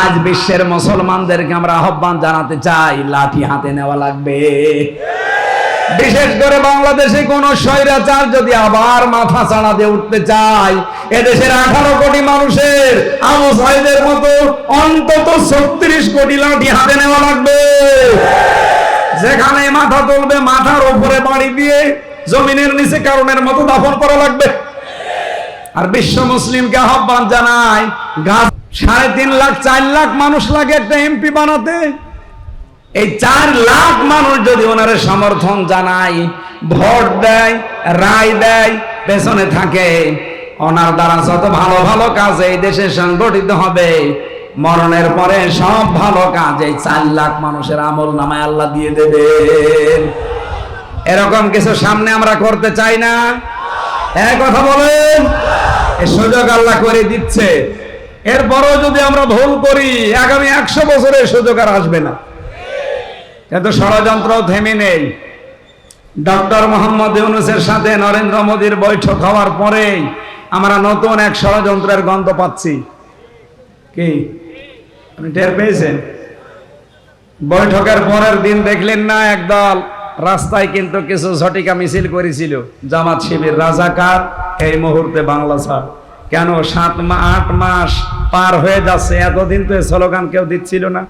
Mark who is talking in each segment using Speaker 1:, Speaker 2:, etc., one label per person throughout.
Speaker 1: আজ বিশ্বের মুসলমানদেরকে আমরা আহ্বান জানাতে চাই, লাঠি হাতে নেওয়া লাগবে। বিশেষ করে বাংলাদেশে কোন স্বৈরাচার যদি আবার মাথা চাড়া দিয়ে উঠতে চায়, এদেশের 18 কোটি মানুষের আবু সাইদের মতো অন্তত 36 কোটি লাঠি হাতে নেওয়া লাগবে। যেখানে মাথা তুলবে মাথার উপরে বাড়ি দিয়ে জমিনের নিচে কারণের মতো দাফন করা লাগবে। আর বিশ্ব মুসলিমকে আহ্বান জানাই, 3.5 লাখ 4 লাখ মানুষ লাগে একটা এমপি বানাতে। এই 4 লাখ মানুষ যদি ওনারে সমর্থন জানায়, ভোট দেয়, রায় দেয়, পেছনে থাকে, ওনার দ্বারা যত ভালো ভালো কাজ এই দেশে সংগঠিত হবে, মরণের পরে সব ভালো কাজ এই 4 লাখ মানুষের আমল নামায় আল্লাহ দিয়ে দেবেন। এরকম কিছু সামনে আমরা করতে চাই না। এক কথা বলেন, এই সুযোগ আল্লাহ করে দিচ্ছে। এরপরও যদি আমরা ভুল করি, আগামী 100 বছরে সুযোগ আর আসবে না। এত ষড়যন্ত্র থেমে নেই। ডক্টর মোহাম্মদ ইউনূসের সাথে নরেন্দ্র মোদীর বৈঠক হওয়ার পরেই আমরা নতুন এক ষড়যন্ত্রের গন্ধ পাচ্ছি। কি আপনি টের পেয়েছেন? বৈঠকের পরের দিন দেখলেন না, একদল রাস্তায় কিন্তু কিছু ঝটিকা মিছিল করেছিল, জামাত শিবির রাজাকার এই মুহূর্তে বাংলা ছাড়। কেন 7-8 মাস পার হয়ে যাচ্ছে, এতদিন তো স্লোগান কেউ দিচ্ছিল না,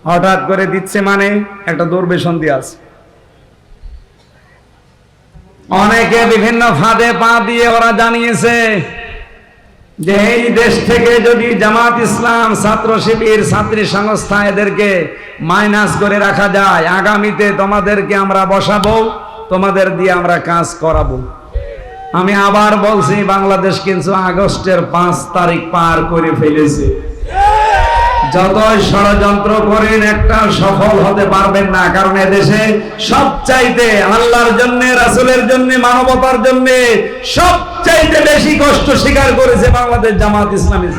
Speaker 1: হঠাৎ করে দিচ্ছে, মানে একটা দুর্বিসন্ধি আছে। অনেকে বিভিন্ন ফাঁদে পা দিয়ে ওরা জানিয়েছে যে এই দেশ থেকে যদি জামাত ইসলাম, ছাত্র শিবির, ছাত্রী সংস্থা এদেরকে মাইনাস করে রাখা যায়, আগামীতে তোমাদেরকে আমরা বসাবো, তোমাদের দিয়ে আমরা কাজ করাবো। আমি আবার বলছি, বাংলাদেশ কিন্তু আগস্টের 5 তারিখ পার করে ফেলেছে। যতই ষড়যন্ত্র করেন একটা সফল হতে পারবেন না, কারণ এদেশে সবচাইতে আল্লাহর জন্য, রাসূলের জন্য, মানবতার জন্য সবচাইতে বেশি কষ্ট স্বীকার করেছে বাংলাদেশ জামাত ইসলামী।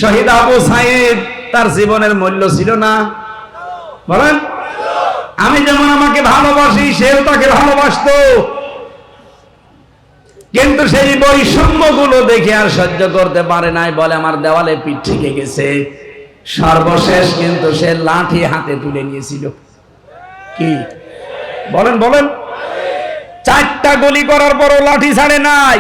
Speaker 1: শহীদ আবু সাইদ, তার জীবনের মূল্য ছিল না? বলেন। আমি যেমন আমাকে ভালোবাসি, সেও তাকে ভালোবাসতো, কিন্তু সেই বৈষম্যগুলো দেখে আর সহ্য করতে পারে নাই, বলে আমার দেওয়ালে পিঠ থেকে গেছে। সর্বশেষ কিন্তু সে লাঠি হাতে তুলে নিয়েছিল। কি বলেন? 4টা গুলি করার পরও লাঠি ছাড়ে নাই।